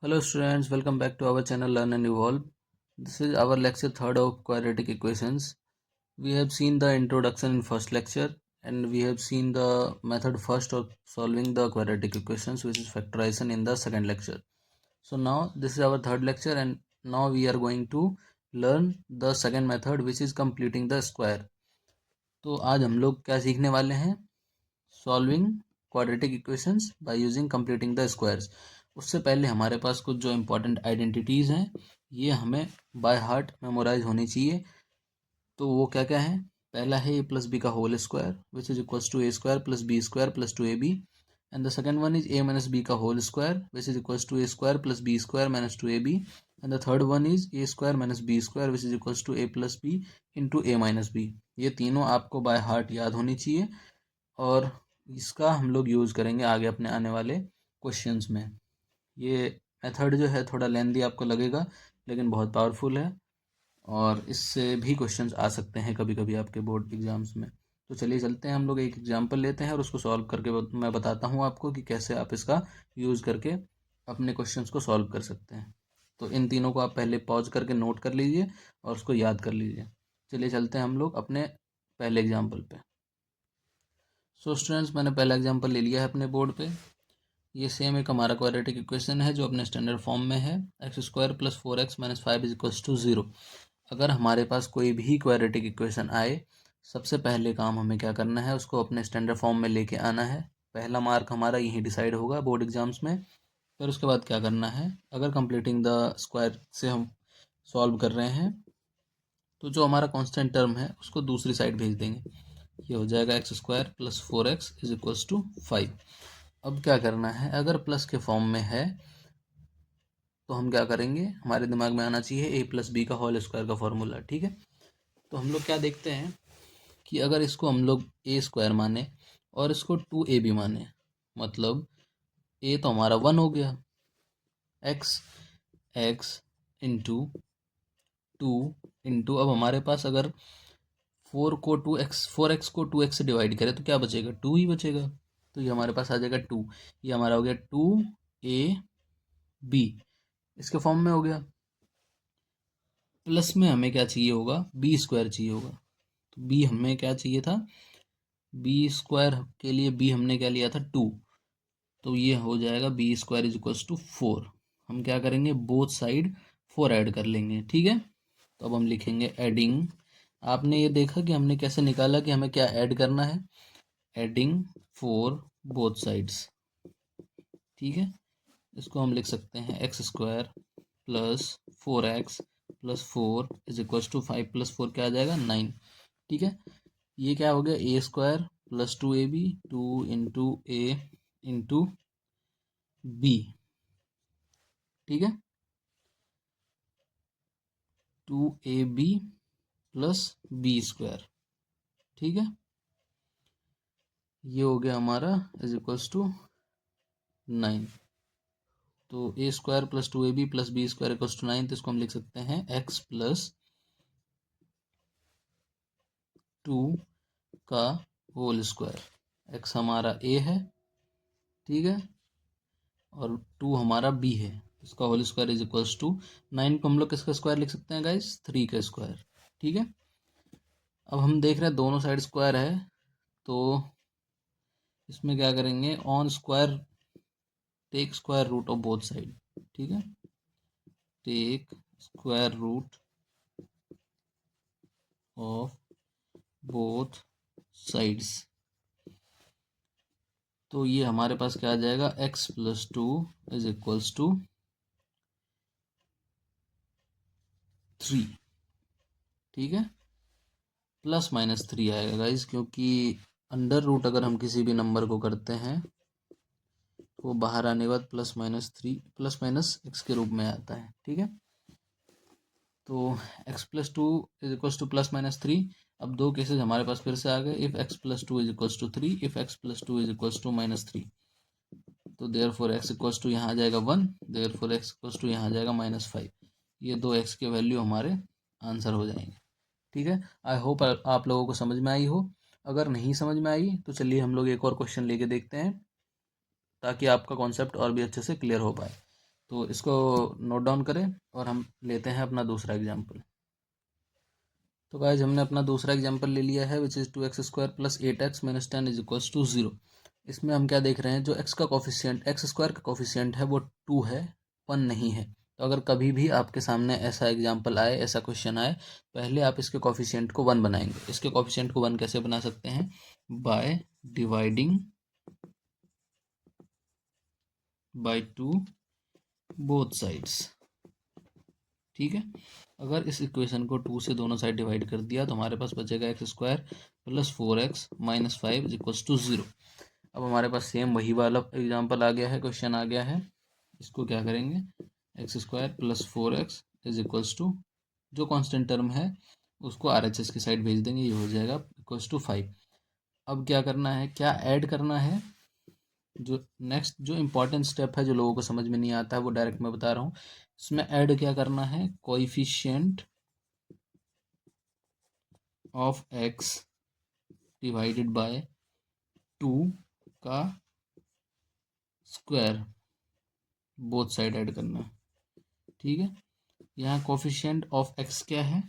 Hello students, welcome back to our channel Learn and Evolve. This is our lecture 3rd of quadratic equations. We have seen the introduction in first lecture and we have seen the method first of solving the quadratic equations, which is factorization, in the second lecture. So now this is our third lecture and now we are going to learn the second method, which is completing the square. तो आज हम लोग क्या सीखने वाले हैं? Solving quadratic equations by using completing the squares. उससे पहले हमारे पास कुछ जो इंपॉर्टेंट आइडेंटिटीज़ हैं ये हमें बाय हार्ट मेमोराइज होनी चाहिए। तो वो क्या क्या है? पहला है ए प्लस बी का whole square which is equals to A square plus B square plus two A B, and the second one is A minus B का whole square which is equals to A square plus B square minus two A B, and the third one is A square minus B square which is equals to A plus B into A minus B. ये तीनों आपको by heart याद होनी चाहिए और इसका हम लोग यूज़ करेंगे आगे अपने आने वाले क्वेश्चंस में। ये मेथड जो है थोड़ा लेंदी आपको लगेगा लेकिन बहुत पावरफुल है और इससे भी क्वेश्चंस आ सकते हैं कभी कभी आपके बोर्ड एग्जाम्स में। तो चलिए चलते हैं, हम लोग एक एग्जाम्पल लेते हैं और उसको सॉल्व करके मैं बताता हूँ आपको कि कैसे आप इसका यूज़ करके अपने क्वेश्चंस को सॉल्व कर सकते हैं। तो इन तीनों को आप पहले पॉज करके नोट कर लीजिए और उसको याद कर लीजिए। चलिए चलते हैं हम लोग अपने पहले एग्जाम्पल पे। सो स्टूडेंट्स, मैंने पहला एग्जाम्पल ले लिया है अपने बोर्ड पे। ये सेम एक हमारा क्वाड्रेटिक इक्वेशन है जो अपने स्टैंडर्ड फॉर्म में है, x square plus 4x minus 5 is equals to 0। अगर हमारे पास कोई भी क्वाड्रेटिक इक्वेशन आए, सबसे पहले काम हमें क्या करना है, उसको अपने स्टैंडर्ड फॉर्म में लेके आना है। पहला मार्क हमारा यही डिसाइड होगा बोर्ड एग्जाम्स में। फिर उसके बाद क्या करना है, अगर कंप्लीटिंग द स्क्वायर से हम सॉल्व कर रहे हैं तो जो हमारा कांस्टेंट टर्म है उसको दूसरी साइड भेज देंगे। ये हो जाएगा x square plus 4x is equals to 5। अब क्या करना है, अगर प्लस के फॉर्म में है तो हम क्या करेंगे, हमारे दिमाग में आना चाहिए ए प्लस बी का होल स्क्वायर का फॉर्मूला। ठीक है, तो हम लोग क्या देखते हैं कि अगर इसको हम लोग ए स्क्वायर माने और इसको 2ab माने, मतलब ए तो हमारा 1 हो गया, एक्स एक्स इंटू 2 इंटू, अब हमारे पास अगर 4x को 2x से डिवाइड करें तो क्या बचेगा, 2 ही बचेगा। तो ये हमारे पास आ जाएगा 2। ये हमारा हो गया 2ab, इसके फॉर्म में हो गया। प्लस में हमें क्या चाहिए होगा, बी स्क्वायर चाहिए होगा। तो बी हमें क्या चाहिए था, बी स्क्वायर के लिए बी हमने क्या लिया था, 2। तो ये हो जाएगा b square is equals to 4। हम क्या करेंगे, बोथ साइड 4 ऐड कर लेंगे। ठीक है, तो अब हम लिखेंगे एडिंग। आपने ये देखा कि हमने कैसे निकाला कि हमें क्या ऐड करना है, एडिंग 4 बोथ साइड्स। ठीक है, इसको हम लिख सकते हैं x square plus 4x plus 4 is equals to 5 plus 4 क्या आ जाएगा, 9। ठीक है, ये क्या हो गया, ए स्क्वायर प्लस 2ab, 2 इंटू ए इंटू बी। ठीक है, 2ab प्लस बी स्क्वायर। ठीक है, ये हो गया हमारा इज इक्वल्स टू 9। तो A square plus 2ab plus B square equals to 9, तो इसको हम लिख सकते हैं एक्स प्लस 2 का होल स्क्वायर। एक्स हमारा ए है, ठीक है, और 2 हमारा बी है, इसका whole square is equals to 9 को हम लोग किसका स्क्वायर लिख सकते हैं गाइस, 3 का स्क्वायर। ठीक है, अब हम देख रहे हैं दोनों साइड स्क्वायर है, तो इसमें क्या करेंगे, on square take square root of both side. ठीक है, take square root of both sides. तो ये हमारे पास क्या आ जाएगा, x plus 2 is equals to 3। ठीक है, प्लस माइनस 3 आएगा गाइज, क्योंकि अंडर रूट अगर हम किसी भी नंबर को करते हैं तो वो बाहर आने के बाद plus minus 3 plus minus x के रूप में आता है। ठीक है, तो x plus 2 is equals two plus minus 3। अब दो केसेस हमारे पास फिर से आ गए, if x plus 2 is equals to 3, if x plus 2 is equals to minus 3। तो therefore x equals to यहाँ आ जाएगा 1, therefore x equals to यहाँ आ जाएगा -5। ये दो एक्स के वैल्यू हमारे आंसर हो जाएंगे। ठीक है, आई होप आप लोगों को समझ में आई हो। अगर नहीं समझ में आई तो चलिए हम लोग एक और क्वेश्चन लेके देखते हैं ताकि आपका कॉन्सेप्ट और भी अच्छे से क्लियर हो पाए। तो इसको नोट डाउन करें और हम लेते हैं अपना दूसरा एग्जाम्पल। तो गाइज हमने अपना दूसरा एग्जाम्पल ले लिया है, विच इज़ 2x² + 8x - 10 = 0। इसमें हम क्या देख रहे हैं, जो x का कोफिशिएंट, x² का कोफिशिएंट है वो 2 है, 1 नहीं है। तो अगर कभी भी आपके सामने ऐसा एग्जाम्पल आए, ऐसा क्वेश्चन आए, पहले आप इसके कोफिशिएंट को 1 बनाएंगे। इसके कोफिशिएंट को 1 कैसे बना सकते हैं? By dividing by 2 both sides. ठीक है, अगर इस इक्वेशन को 2 से दोनों साइड डिवाइड कर दिया तो हमारे पास बचेगा x² + 4x - 5 = 0। अब हमारे पास सेम वही वाला एग्जाम्पल आ गया है, क्वेश्चन आ गया है। इसको क्या करेंगे, x² + 4x = जो कांस्टेंट टर्म है उसको RHS की साइड भेज देंगे, ये हो जाएगा =5। अब क्या करना है, क्या ऐड करना है? जो नेक्स्ट जो इम्पोर्टेंट स्टेप है, जो लोगों को समझ में नहीं आता है, वो डायरेक्ट मैं बता रहा हूँ। इसमें ऐड क्या करना है, coefficient of x divided by 2 का स्क्वायर, बोथ साइड ऐड करना है। ठीक है, यहाँ कोफिशिएंट ऑफ x क्या है,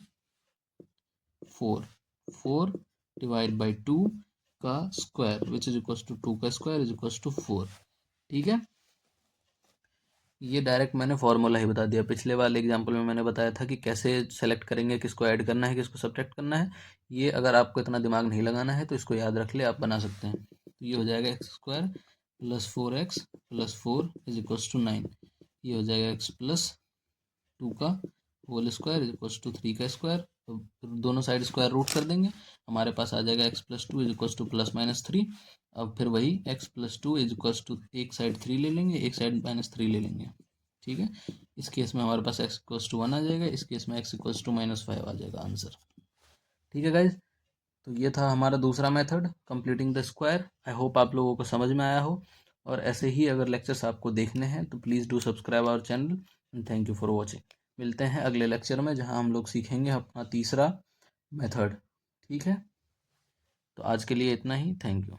4 डिवाइड बाई 2 का square which is equal to 2 का स्क्वायर इज इक्वल टू 4। ठीक है, ये डायरेक्ट मैंने फॉर्मूला ही बता दिया। पिछले वाले एग्जांपल में मैंने बताया था कि कैसे सेलेक्ट करेंगे, किसको ऐड करना है, किसको सब्ट्रैक्ट करना है। ये अगर आपको इतना दिमाग नहीं लगाना है तो इसको याद रख ले, आप बना सकते हैं। तो ये हो जाएगा x² + 4x + 4 is equal to 9। ये हो जाएगा x + 2 का whole square is equal to 3 का स्क्वायर। तो दोनों साइड स्क्वायर रूट कर देंगे, हमारे पास आ जाएगा x + 2 इज इक्वल टू +-3। अब फिर वही x + 2 इज इक्वल टू, एक साइड 3 ले लेंगे, एक साइड -3 ले लेंगे। ठीक है, इस केस में हमारे पास x = 1 आ जाएगा, इस केस में x = -5 आ जाएगा आंसर। ठीक है गाइज, तो ये था हमारा दूसरा method, completing the square. I hope आप लोगों को समझ में आया हो, और ऐसे ही अगर लेक्चर्स आपको देखने हैं तो please do subscribe our channel and thank you for watching. मिलते हैं अगले लेक्चर में, जहां हम लोग सीखेंगे अपना तीसरा मेथड। ठीक है, तो आज के लिए इतना ही, थैंक यू।